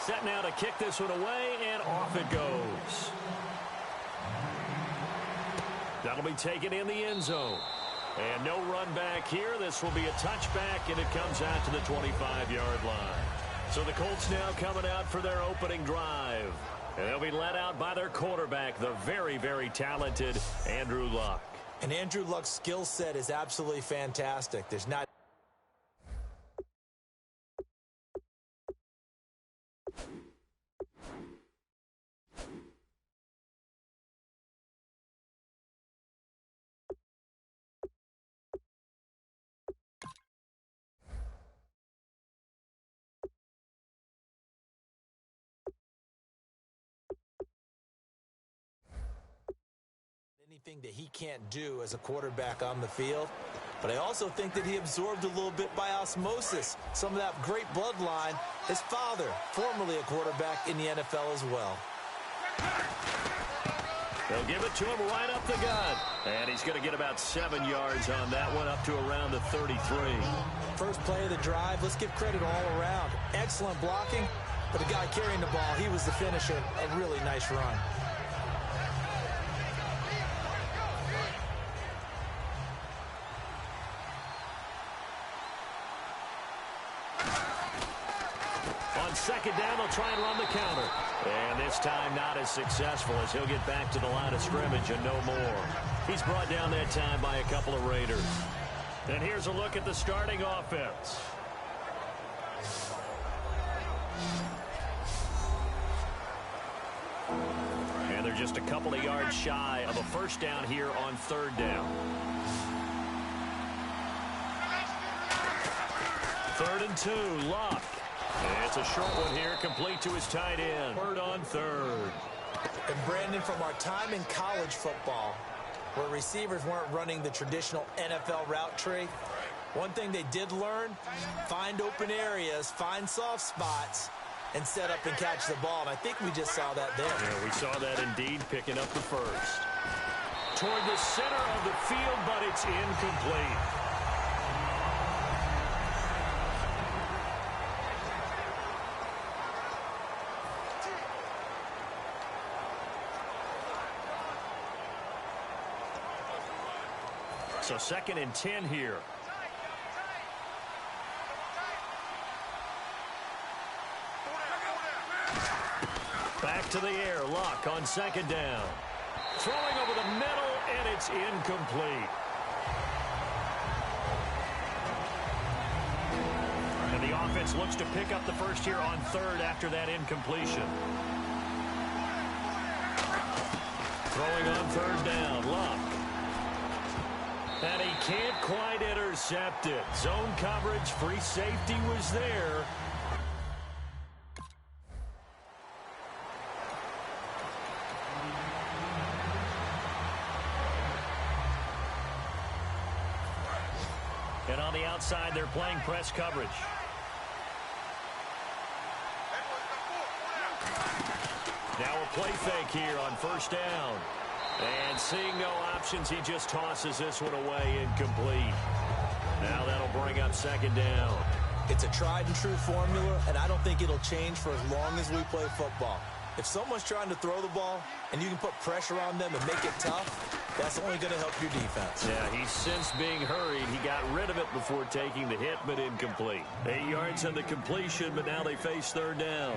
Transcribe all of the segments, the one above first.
Set now to kick this one away, and off it goes. That'll be taken in the end zone. And no run back here. This will be a touchback, and it comes out to the 25-yard line. So the Colts now coming out for their opening drive. And they'll be led out by their quarterback, the very, very talented Andrew Luck. And Andrew Luck's skill set is absolutely fantastic. There's not anything that he can't do as a quarterback on the field. But I also think that he absorbed a little bit by osmosis some of that great bloodline. His father, formerly a quarterback in the NFL as well. They'll give it to him right up the gut. And he's going to get about 7 yards on that one, up to around the 33. First play of the drive, let's give credit all around. Excellent blocking, but the guy carrying the ball, he was the finisher. A really nice run. Second down, they'll try and run the counter. And this time not as successful as he'll get back to the line of scrimmage and no more. He's brought down that time by a couple of Raiders. And here's a look at the starting offense. And they're just a couple of yards shy of a first down here on third down. 3rd and 2, Luck. And it's a short one here, complete to his tight end. Third on third. And Brandon, from our time in college football, where receivers weren't running the traditional NFL route tree, one thing they did learn, find open areas, find soft spots, and set up and catch the ball. And I think we just saw that there. Yeah, we saw that indeed, picking up the first. Toward the center of the field, but it's incomplete. So 2nd and 10 here. Back to the air. Luck on 2nd down. Throwing over the middle, and it's incomplete. And the offense looks to pick up the first here on 3rd after that incompletion. Throwing on 3rd down. Luck. And he can't quite intercept it. Zone coverage, free safety was there. And on the outside, they're playing press coverage. Now a play fake here on 1st down. And seeing no options, he just tosses this one away, incomplete. Now that'll bring up 2nd down. It's a tried and true formula, and I don't think it'll change for as long as we play football. If someone's trying to throw the ball and you can put pressure on them and make it tough, that's only going to help your defense. Yeah, he's since being hurried. He got rid of it before taking the hit, but incomplete. 8 yards on the completion, but now they face 3rd down.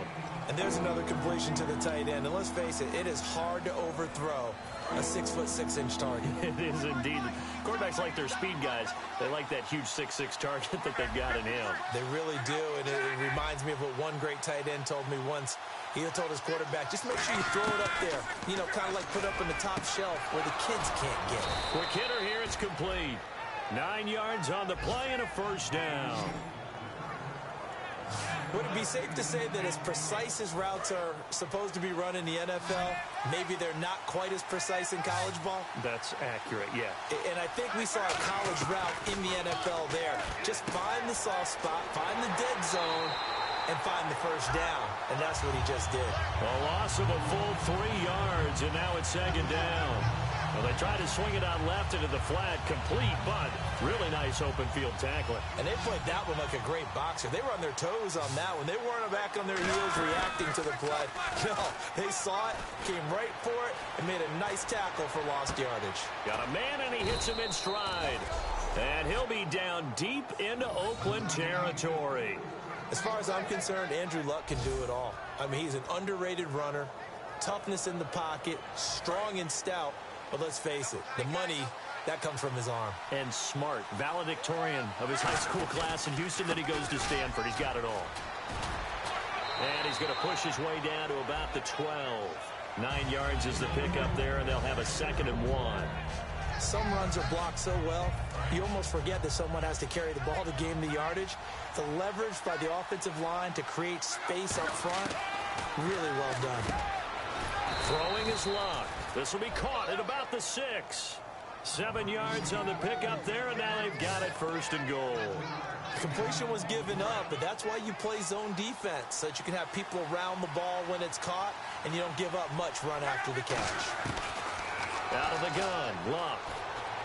And there's another completion to the tight end. And let's face it, it is hard to overthrow a 6'6" target. It is indeed. Quarterbacks like their speed guys. They like that huge 6'6" target that they've got in him. They really do, and it reminds me of what one great tight end told me once. He told his quarterback, just make sure you throw it up there. You know, kind of like put up in the top shelf where the kids can't get it. Quick hitter here, it's complete. 9 yards on the play and a first down. Would it be safe to say that as precise as routes are supposed to be run in the NFL, maybe they're not quite as precise in college ball? That's accurate, yeah. And I think we saw a college route in the NFL there. Just find the soft spot, find the dead zone, and find the first down. And that's what he just did. A loss of a full 3 yards, and now it's 2nd down. Well, they tried to swing it out left into the flat, complete, but really nice open field tackling. And they played that one like a great boxer. They were on their toes on that one. They weren't back on their heels reacting to the play. No, they saw it, came right for it, and made a nice tackle for lost yardage. Got a man, and he hits him in stride. And he'll be down deep into Oakland territory. As far as I'm concerned, Andrew Luck can do it all. I mean, he's an underrated runner, toughness in the pocket, strong and stout. But let's face it, the money, that comes from his arm. And smart, valedictorian of his high school class in Houston. Then he goes to Stanford. He's got it all. And he's going to push his way down to about the 12. 9 yards is the pickup there, and they'll have a 2nd and 1. Some runs are blocked so well, you almost forget that someone has to carry the ball to gain the yardage. The leverage by the offensive line to create space up front, really well done. Throwing is Luck. This will be caught at about the 6. 7 yards on the pickup there, and now they've got it 1st and goal. The completion was given up, but that's why you play zone defense, so that you can have people around the ball when it's caught, and you don't give up much run after the catch. Out of the gun, Luck.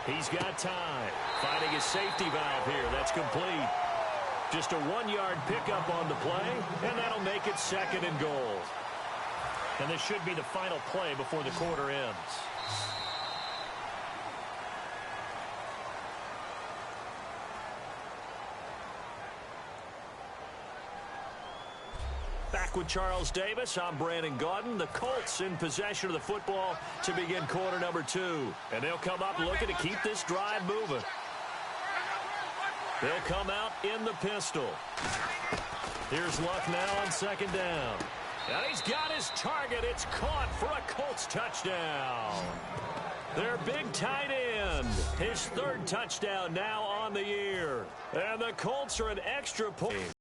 He's got time. Finding his safety valve here. That's complete. Just a 1-yard pickup on the play, and that'll make it 2nd and goal. And this should be the final play before the quarter ends. Back with Charles Davis, I'm Brandon Gaudin. The Colts in possession of the football to begin quarter number 2. And they'll come up looking to keep this drive moving. They'll come out in the pistol. Here's Luck now on 2nd down. And he's got his target. It's caught for a Colts touchdown. Their big tight end. His 3rd touchdown now on the year. And the Colts are an extra point.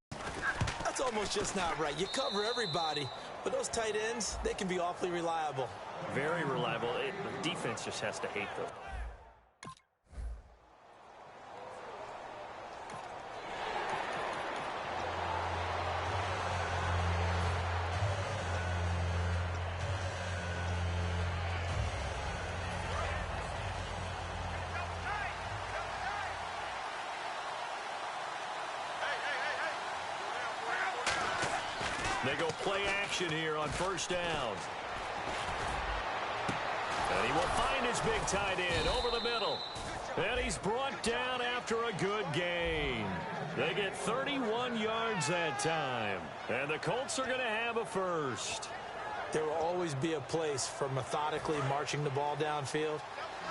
That's almost just not right. You cover everybody, but those tight ends, they can be awfully reliable. Very reliable. The defense just has to hate them. They go play action here on 1st down. And he will find his big tight end over the middle. And he's brought down after a good gain. They get 31 yards that time. And the Colts are going to have a 1st. There will always be a place for methodically marching the ball downfield.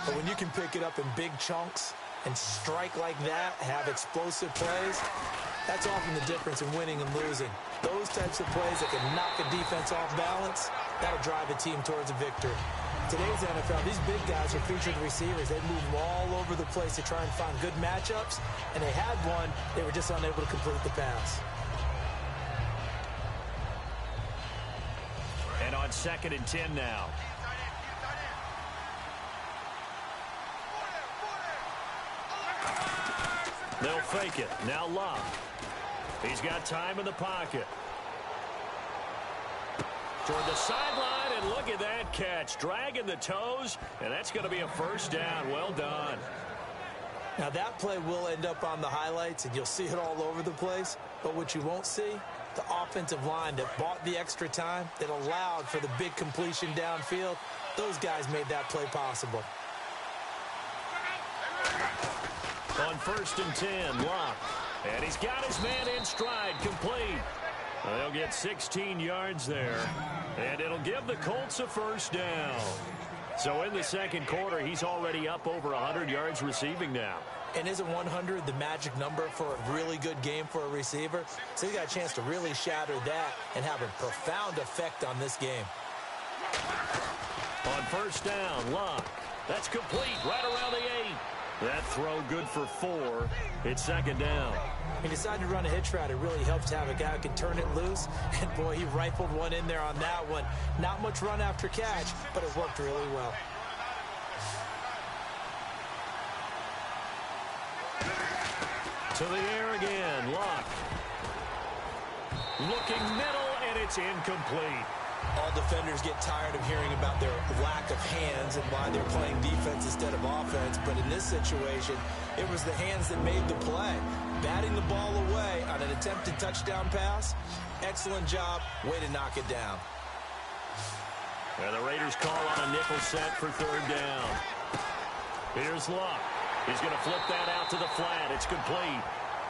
But when you can pick it up in big chunks and strike like that, have explosive plays, that's often the difference in winning and losing. Those types of plays that can knock a defense off balance, that'll drive a team towards a victory. Today's NFL, these big guys are featured receivers. They move all over the place to try and find good matchups, and they had one. They were just unable to complete the pass. And on 2nd and 10 now. They'll fake it. Now Luck. He's got time in the pocket. Toward the sideline, and look at that catch. Dragging the toes, and that's going to be a 1st down. Well done. Now, that play will end up on the highlights, and you'll see it all over the place. But what you won't see, the offensive line that bought the extra time, that allowed for the big completion downfield, those guys made that play possible. On 1st and 10, Luck. And he's got his man in stride, complete. They'll get 16 yards there. And it'll give the Colts a 1st down. So in the 2nd quarter, he's already up over 100 yards receiving now. And isn't 100 the magic number for a really good game for a receiver? So he's got a chance to really shatter that and have a profound effect on this game. On 1st down, Luck. That's complete right around the 8. That throw good for 4. It's 2nd down. He decided to run a hitch route. It really helps to have a guy who can turn it loose. And, boy, he rifled one in there on that one. Not much run after catch, but it worked really well. To the air again, Luck. Looking middle, and it's incomplete. All defenders get tired of hearing about their lack of hands and why they're playing defense instead of offense. But in this situation, it was the hands that made the play. Batting the ball away on an attempted touchdown pass. Excellent job. Way to knock it down. And the Raiders call on a nickel set for third down. Here's Luck. He's going to flip that out to the flat. It's complete.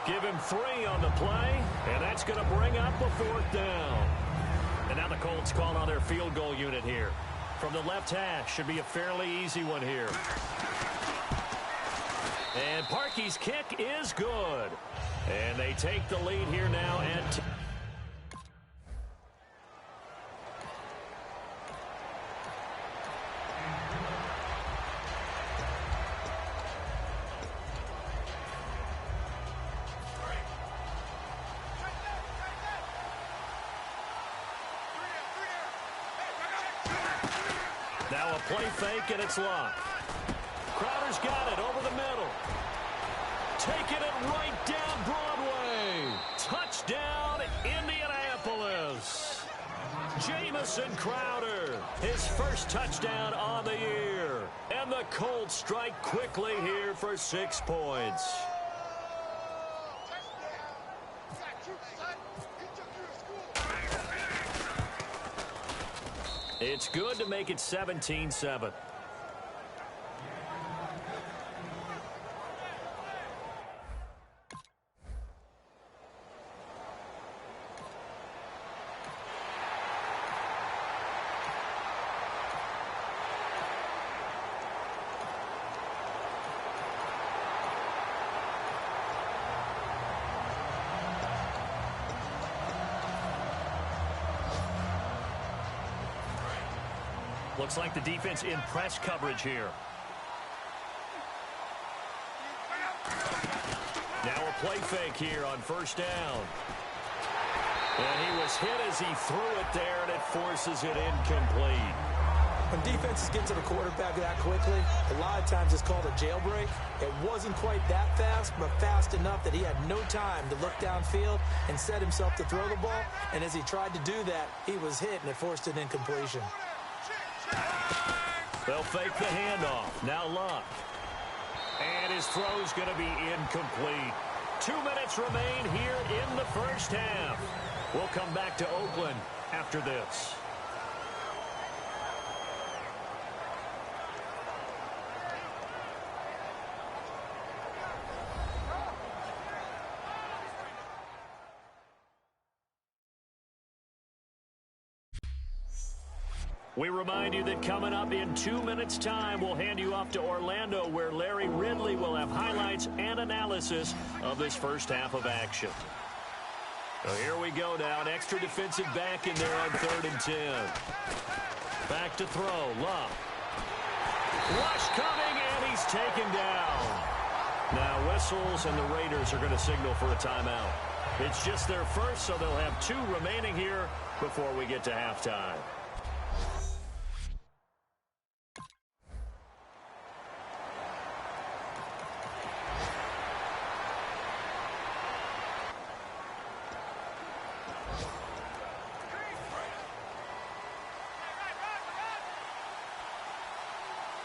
Give him 3 on the play, and that's going to bring up a 4th down. And now the Colts call on their field goal unit here. From the left hash, should be a fairly easy one here. And Parkey's kick is good. And they take the lead here now at now a play fake, and it's Luck. Crowder's got it over the middle. Taking it right down Broadway. Touchdown, Indianapolis. Jamison Crowder, his first touchdown on the year. And the Colts strike quickly here for 6 points. It's good to make it 17-7. Looks like the defense in press coverage here. Now a play fake here on first down. And he was hit as he threw it there, and it forces it incomplete. When defenses get to the quarterback that quickly, a lot of times it's called a jailbreak. It wasn't quite that fast, but fast enough that he had no time to look downfield and set himself to throw the ball. And as he tried to do that, he was hit, and it forced an incompletion. They'll fake the handoff. Now Luck. And his throw's going to be incomplete. 2 minutes remain here in the first half. We'll come back to Oakland after this. We remind you that coming up in 2 minutes' time, we'll hand you off to Orlando, where Larry Ridley will have highlights and analysis of this first half of action. So here we go now. An extra defensive back in there on 3rd and 10. Back to throw. Luck. Rush coming, and he's taken down. Now whistles, and the Raiders are going to signal for a timeout. It's just their first, so they'll have 2 remaining here before we get to halftime.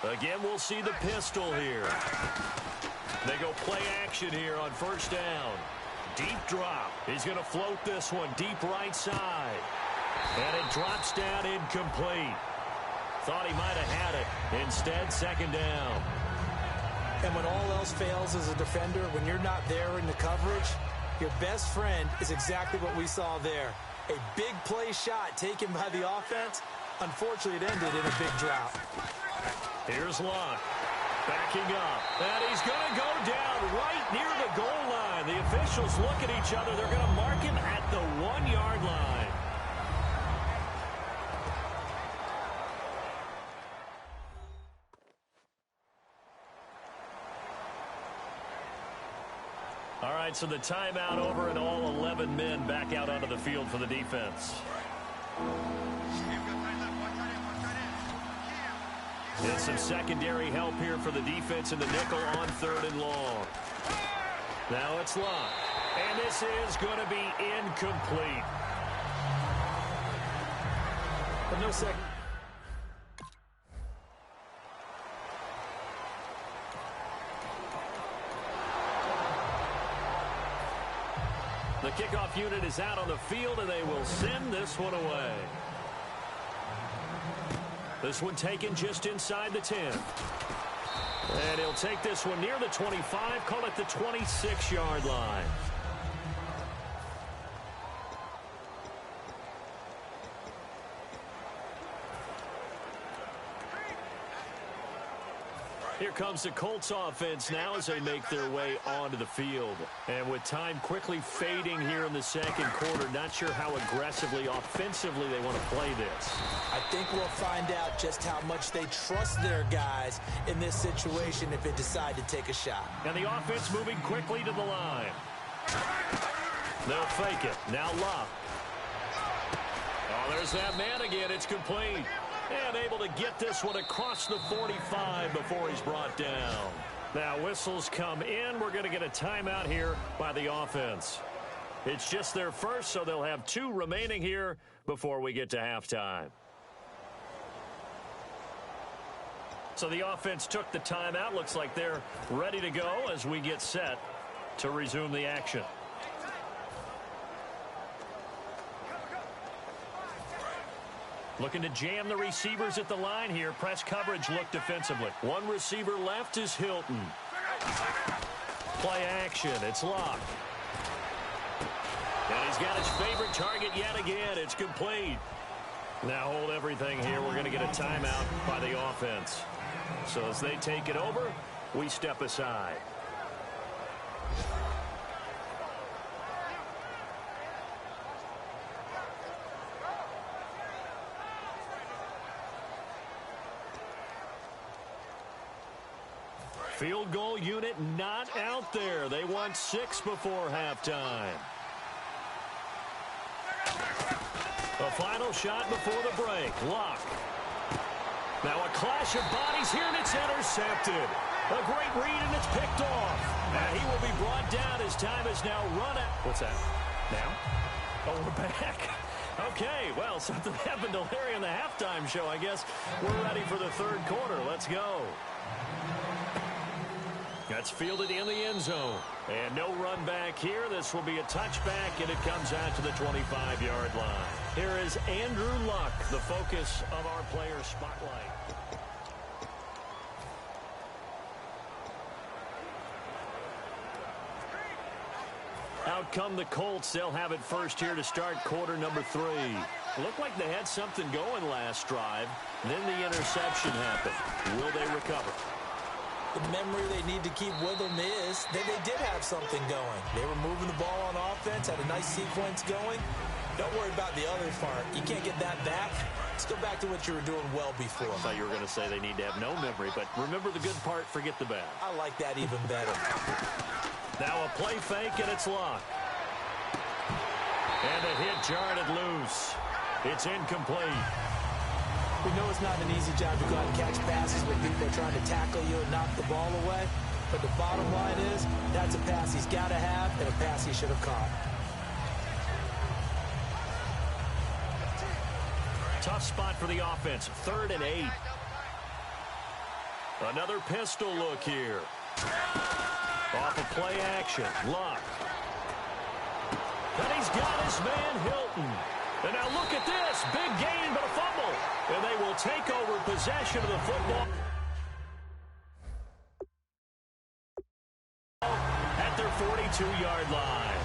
Again, we'll see the pistol here. They go play action here on first down. Deep drop. He's going to float this one deep right side. And it drops down incomplete. Thought he might have had it. Instead, second down. And when all else fails as a defender, when you're not there in the coverage, your best friend is exactly what we saw there. A big play shot taken by the offense. Unfortunately, it ended in a big drop. Here's Luck, backing up, and he's going to go down right near the goal line. The officials look at each other. They're going to mark him at the 1-yard line. All right, so the timeout over, and all 11 men back out onto the field for the defense. And some secondary help here for the defense in the nickel on 3rd and long. Now it's Luck. And this is going to be incomplete. With no second. The kickoff unit is out on the field, and they will send this one away. This one taken just inside the 10. And he'll take this one near the 25, call it the 26-yard line. Here comes the Colts offense now as they make their way onto the field. And with time quickly fading here in the second quarter, not sure how aggressively, offensively they want to play this. I think we'll find out just how much they trust their guys in this situation if they decide to take a shot. And the offense moving quickly to the line. They'll fake it. Now Luck. Oh, there's that man again. It's complete. And able to get this one across the 45 before he's brought down. Now whistles come in. We're going to get a timeout here by the offense. It's just their first, so they'll have 2 remaining here before we get to halftime. So the offense took the timeout. Looks like they're ready to go as we get set to resume the action. Looking to jam the receivers at the line here. Press coverage look defensively. One receiver left is Hilton. Play action. It's Luck. And he's got his favorite target yet again. It's complete. Now hold everything here. We're going to get a timeout by the offense. So as they take it over, we step aside. Field goal unit not out there. They want 6 before halftime. A final shot before the break. Luck. Now a clash of bodies here, and it's intercepted. A great read, and it's picked off. And he will be brought down as time is now run out. What's that? Now? Oh, we're back. Okay, well, something happened to Larry in the halftime show. I guess we're ready for the third quarter. Let's go. That's fielded in the end zone. And no run back here. This will be a touchback, and it comes out to the 25-yard line. Here is Andrew Luck, the focus of our player spotlight. Out come the Colts. They'll have it first here to start quarter number 3. Looked like they had something going last drive. Then the interception happened. Will they recover? The memory they need to keep with them is that they did have something going. They were moving the ball on offense, had a nice sequence going. Don't worry about the other part. You can't get that back. Let's go back to what you were doing well before. I thought you were going to say they need to have no memory, but remember the good part, forget the bad. I like that even better. Now a play fake, and it's Luck. And the hit jarred it loose. It's incomplete. We know it's not an easy job to go out and catch passes when people are trying to tackle you and knock the ball away. But the bottom line is, that's a pass he's got to have and a pass he should have caught. Tough spot for the offense. 3rd and 8. Another pistol look here. Off of play action. Luck. And he's got his man Hilton. And now look at this. Big gain, but a fumble. And they will take over possession of the football at their 42-yard line.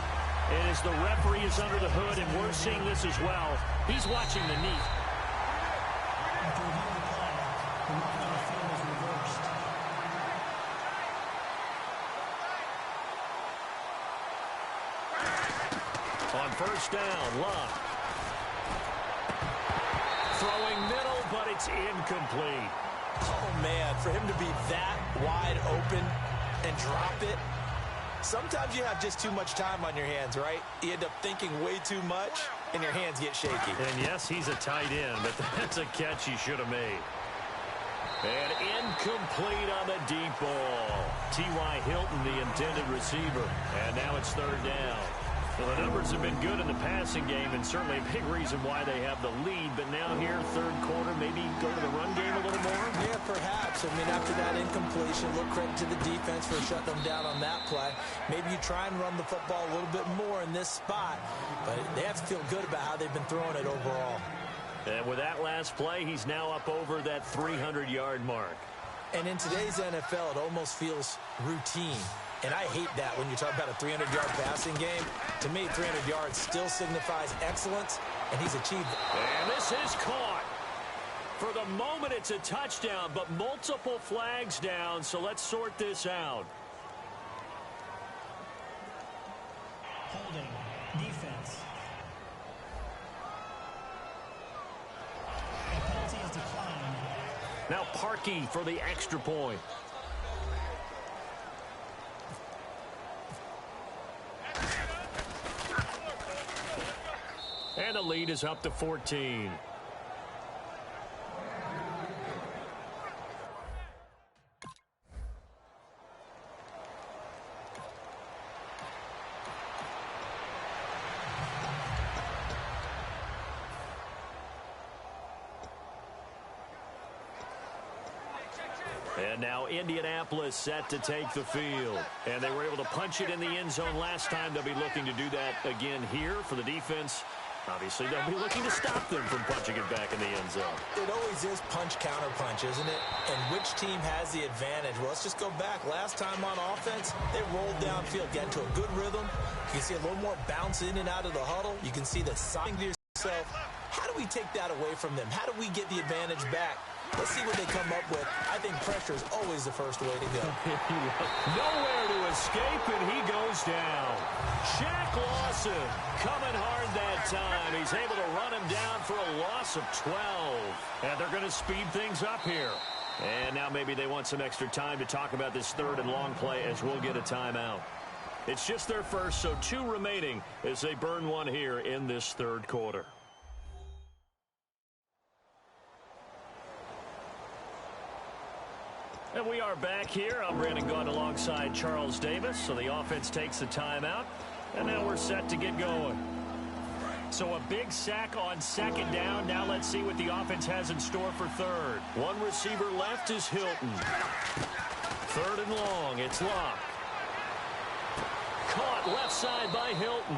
And as the referee is under the hood, and we're seeing this as well, he's watching the knee. On first down, Luck. Throwing middle, but it's incomplete. Oh, man, for him to be that wide open and drop it. Sometimes you have just too much time on your hands, right? You end up thinking way too much, and your hands get shaky. And yes, he's a tight end, but that's a catch he should have made. And incomplete on the deep ball. T.Y. Hilton, the intended receiver. And now it's 3rd down. Well, the numbers have been good in the passing game, and certainly a big reason why they have the lead. But now here, 3rd So, I mean, after that incompletion, a little credit to the defense for shutting them down on that play. Maybe you try and run the football a little bit more in this spot, but they have to feel good about how they've been throwing it overall. And with that last play, he's now up over that 300-yard mark. And in today's NFL, it almost feels routine. And I hate that when you talk about a 300-yard passing game. To me, 300 yards still signifies excellence, and he's achieved it. And this is caught. For the moment, it's a touchdown, but multiple flags down, so let's sort this out. Holding. Defense. The penalty is declined. Now Parkey for the extra point. And the lead is up to 14. And now Indianapolis set to take the field. And they were able to punch it in the end zone last time. They'll be looking to do that again here for the defense. Obviously, they'll be looking to stop them from punching it back in the end zone. It always is punch-counter-punch, isn't it? And which team has the advantage? Well, let's just go back. Last time on offense, they rolled downfield, got into a good rhythm. You can see a little more bounce in and out of the huddle. You can see the sign to yourself, how do we take that away from them? How do we get the advantage back? Let's see what they come up with. I think pressure is always the first way to go. Nowhere to escape, and he goes down. Shaq Lawson coming hard that time. He's able to run him down for a loss of 12. And they're going to speed things up here. And now maybe they want some extra time to talk about this third and long play as we'll get a timeout. It's just their first, so 2 remaining as they burn one here in this third quarter. And we are back here. I'm Brandon Gaudin alongside Charles Davis. So the offense takes the timeout. And now we're set to get going. So a big sack on second down. Now let's see what the offense has in store for third. One receiver left is Hilton. Third and long. It's Locke. Caught left side by Hilton.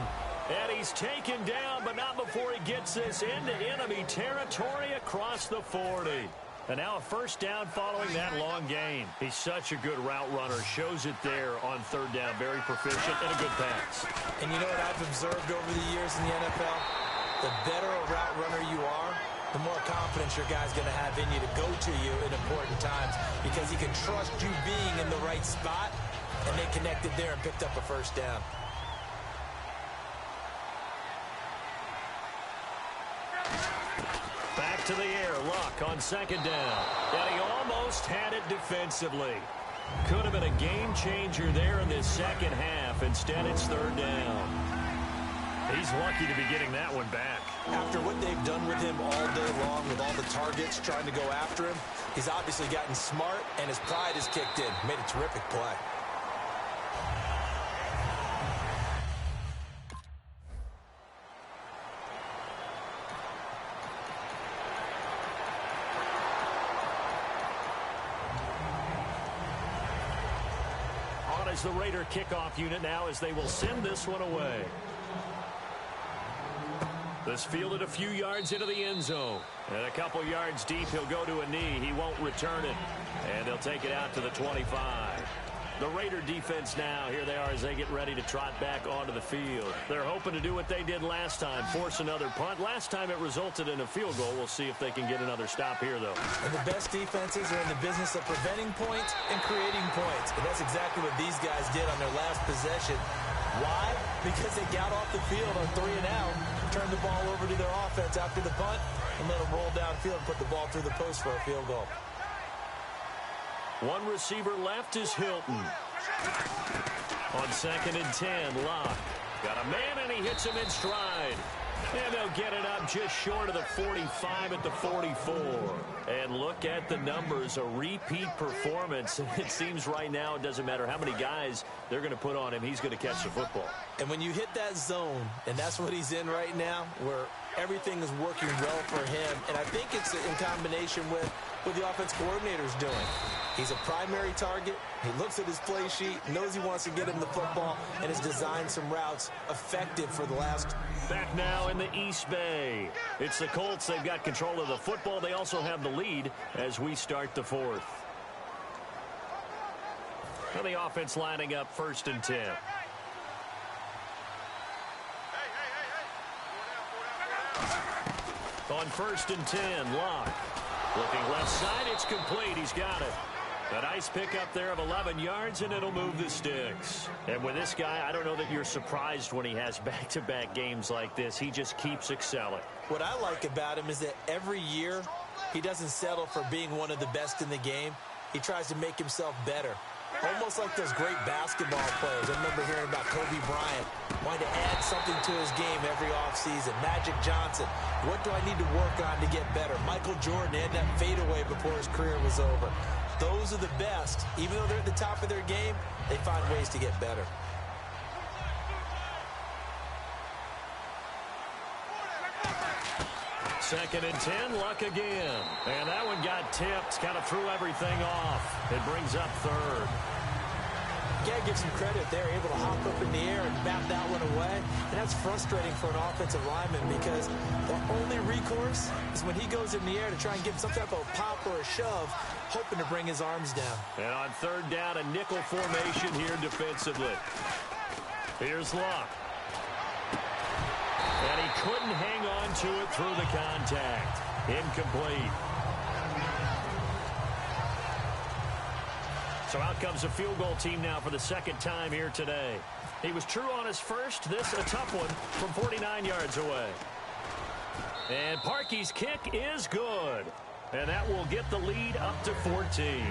And he's taken down, but not before he gets this into enemy territory across the 40. And now a first down following that long gain. He's such a good route runner. Shows it there on third down. Very proficient and a good pass. And you know what I've observed over the years in the NFL? The better a route runner you are, the more confidence your guy's going to have in you to go to you in important times because he can trust you being in the right spot, and they connected there and picked up a first down. Back to the air. Luck on second down. And he almost had it defensively. Could have been a game changer there in this second half. Instead, it's third down. He's lucky to be getting that one back. After what they've done with him all day long with all the targets trying to go after him, he's obviously gotten smart, and his pride has kicked in. Made a terrific play. As the Raider kickoff unit now as they will send this one away. This fielded a few yards into the end zone. And a couple yards deep, he'll go to a knee. He won't return it. And they'll take it out to the 25. The Raider defense now, here they are as they get ready to trot back onto the field. They're hoping to do what they did last time, force another punt. Last time it resulted in a field goal. We'll see if they can get another stop here, though. And the best defenses are in the business of preventing points and creating points. And that's exactly what these guys did on their last possession. Why? Because they got off the field on 3 and out, turned the ball over to their offense after the punt, and let them roll downfield and put the ball through the post for a field goal. One receiver left is Hilton. On second and 10, Locke. Got a man, and he hits him in stride. And they'll get it up just short of the 45 at the 44. And look at the numbers, a repeat performance. It seems right now it doesn't matter how many guys they're going to put on him, he's going to catch the football. And when you hit that zone, and that's what he's in right now, where everything is working well for him, and I think it's in combination with what the offense coordinator is doing. He's a primary target. He looks at his play sheet, knows he wants to get him the football, and has designed some routes effective for the last. Back now in the East Bay. It's the Colts. They've got control of the football. They also have the lead as we start the fourth. Now the offense lining up 1st and 10. On 1st and 10, Locke. Looking left side, it's complete. He's got it. A nice pickup there of 11 yards, and it'll move the sticks. And with this guy, I don't know that you're surprised when he has back-to-back games like this. He just keeps excelling. What I like about him is that every year he doesn't settle for being one of the best in the game. He tries to make himself better. Almost like those great basketball players. I remember hearing about Kobe Bryant wanting to add something to his game every offseason. Magic Johnson, what do I need to work on to get better? Michael Jordan had that fadeaway before his career was over. Those are the best. Even though they're at the top of their game, they find ways to get better. Second and 10, Luck again. And that one got tipped, kind of threw everything off. It brings up 3rd. Got to give some credit. They're able to hop up in the air and bat that one away. And that's frustrating for an offensive lineman because the only recourse is when he goes in the air to try and give some type of pop or a shove, hoping to bring his arms down. And on 3rd down, a nickel formation here defensively. Here's Luck. And he couldn't hang on to it through the contact. Incomplete. So out comes a field goal team now for the 2nd time here today. He was true on his first. This a tough one from 49 yards away. And Parkey's kick is good. And that will get the lead up to 14.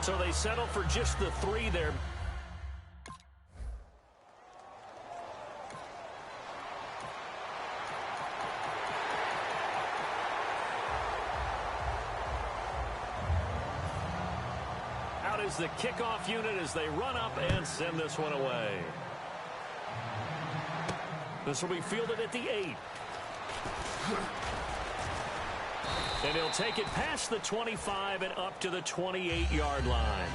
So they settle for just the 3 there. Is the kickoff unit as they run up and send this one away. This will be fielded at the 8. And he'll take it past the 25 and up to the 28-yard line.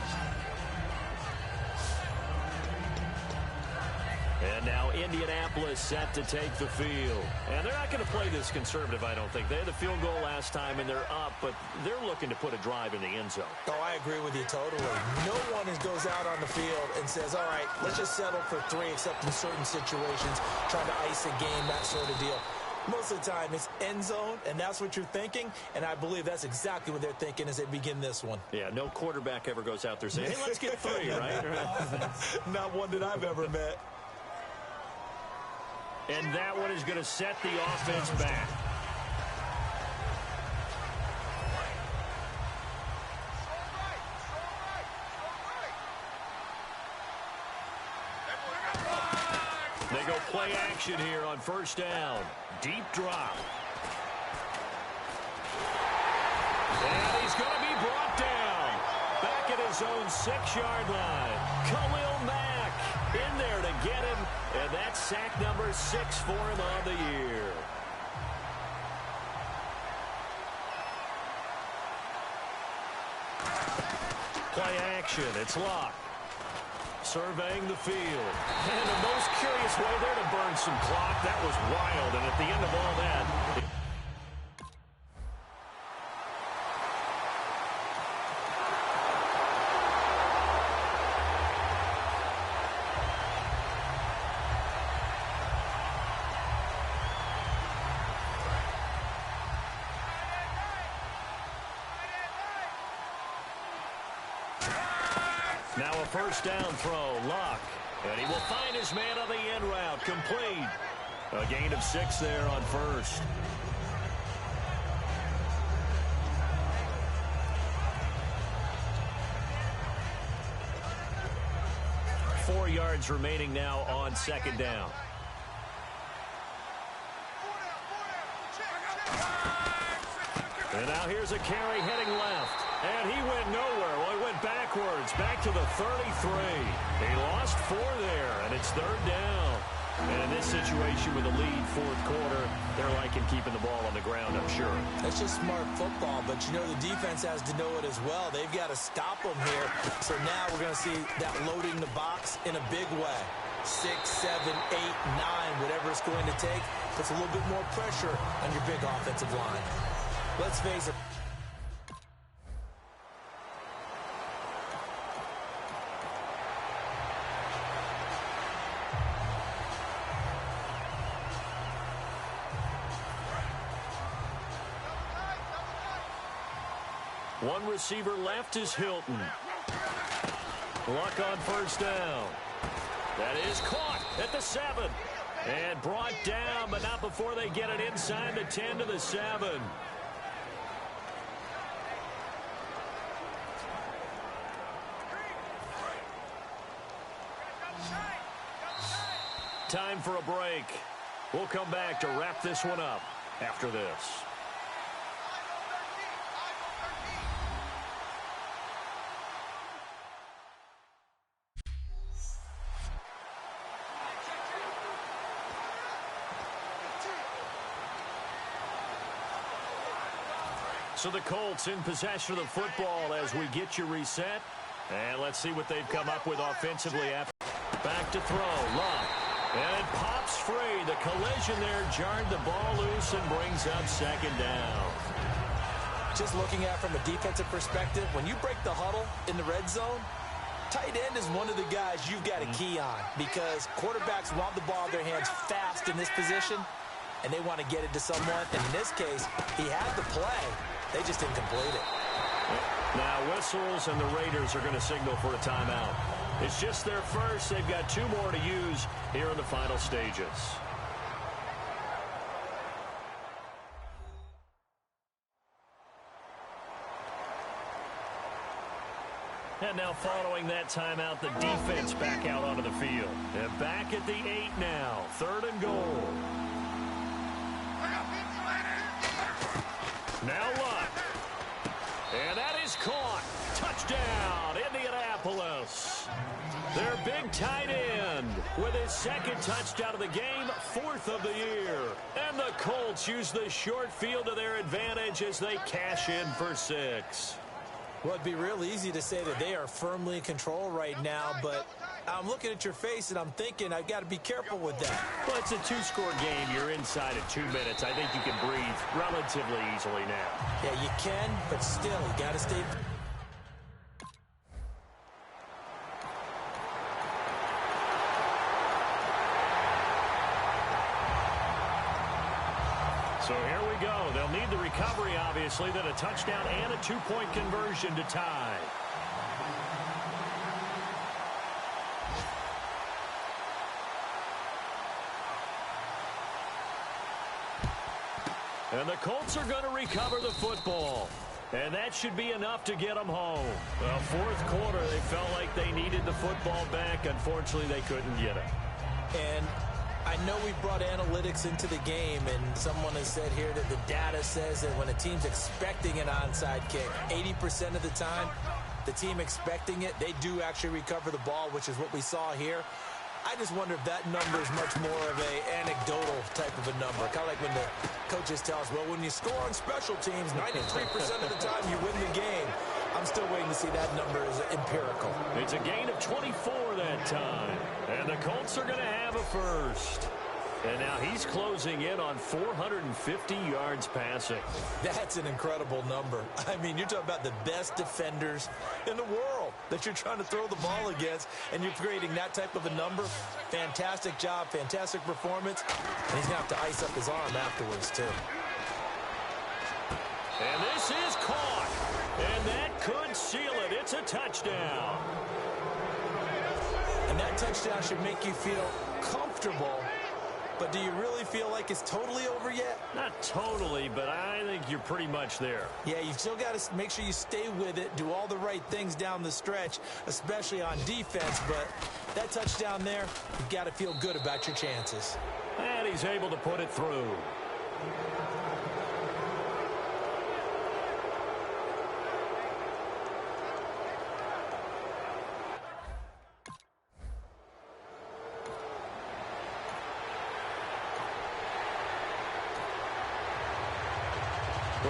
And now Indianapolis set to take the field. And they're not going to play this conservative, I don't think. They had the field goal last time, and they're up, but they're looking to put a drive in the end zone. Oh, I agree with you totally. No one goes out on the field and says, all right, let's just settle for 3, except in certain situations, trying to ice a game, that sort of deal. Most of the time, it's end zone, and that's what you're thinking, and I believe that's exactly what they're thinking as they begin this one. Yeah, no quarterback ever goes out there saying, hey, let's get 3, right? Not one that I've ever met. And that one is going to set the offense back. They go play action here on 1st down. Deep drop. And he's going to be brought down. Back at his own 6-yard line. Khalil Mack in there to get him. And that's sack number 6 for him on the year. Play action. It's Locke. Surveying the field. And the most curious way there to burn some clock. That was wild. And at the end of all that... Now a 1st down throw, Locke. And he will find his man on the end route, complete. A gain of 6 there on 1st. Four yards remaining now on 2nd down. And now here's a carry heading left. And he went nowhere. Well, he went backwards, back to the 33. He lost 4 there, and it's 3rd down. And in this situation with a lead fourth quarter, they're liking keeping the ball on the ground, I'm sure. That's just smart football, but you know the defense has to know it as well. They've got to stop them here. So now we're going to see that loading the box in a big way. 6, 7, 8, 9, whatever it's going to take, puts a little bit more pressure on your big offensive line. Let's face it. One receiver left is Hilton. Luck on first down. That is caught at the 7. And brought down, but not before they get it inside the 10 to the 7. Time for a break. We'll come back to wrap this one up after this. So the Colts in possession of the football as we get you reset. And let's see what they've come up with offensively. Back to throw. Luck. And it pops free. The collision there jarred the ball loose and brings up second down. Just looking at it from a defensive perspective, when you break the huddle in the red zone, tight end is one of the guys you've got to key on because quarterbacks want the ball in their hands fast in this position, and they want to get it to someone. And in this case, he had the play. They just didn't complete it. Now whistles, and the Raiders are going to signal for a timeout. It's just their first. They've got 2 more to use here in the final stages. And now following that timeout, the defense back out onto the field. And back at the 8 now. 3rd and goal. Now Luck. And that is caught. Touchdown, Indianapolis. Their big tight end with his 2nd touchdown of the game, 4th of the year. And the Colts use the short field to their advantage as they cash in for 6. Well, it'd be real easy to say that they are firmly in control right now, but I'm looking at your face and I'm thinking I've got to be careful with that. Well, it's a 2-score game. You're inside of 2 minutes. I think you can breathe relatively easily now. Yeah, you can, but still, you got to stay. So here we go. They'll need the recovery, obviously, then a touchdown and a 2-point conversion to tie. And the Colts are going to recover the football. And that should be enough to get them home. Well, 4th quarter, they felt like they needed the football back. Unfortunately, they couldn't get it. And I know we brought analytics into the game, and someone has said here that the data says that when a team's expecting an onside kick, 80% of the time, the team expecting it, they do actually recover the ball, which is what we saw here. I just wonder if that number is much more of an anecdotal type of a number. Kind of like when the coaches tell us, well, when you score on special teams, 93% of the time you win the game. I'm still waiting to see that number as empirical. It's a gain of 24 that time. And the Colts are going to have a first. And now he's closing in on 450 yards passing. That's an incredible number. I mean, you're talking about the best defenders in the world that you're trying to throw the ball against, and you're creating that type of a number. Fantastic job, fantastic performance. And he's going to have to ice up his arm afterwards, too. And this is caught. And that could seal it. It's a touchdown. And that touchdown should make you feel comfortable. But do you really feel like it's totally over yet? Not totally, but I think you're pretty much there. Yeah, you've still got to make sure you stay with it, do all the right things down the stretch, especially on defense. But that touchdown there, you've got to feel good about your chances. And he's able to put it through.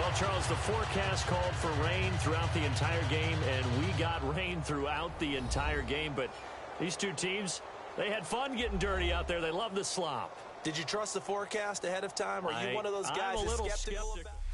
Well, Charles, the forecast called for rain throughout the entire game, and we got rain throughout the entire game. But these two teams, they had fun getting dirty out there. They love the slop. Did you trust the forecast ahead of time? Or are you one of those guys I'm a little skeptical skeptical. about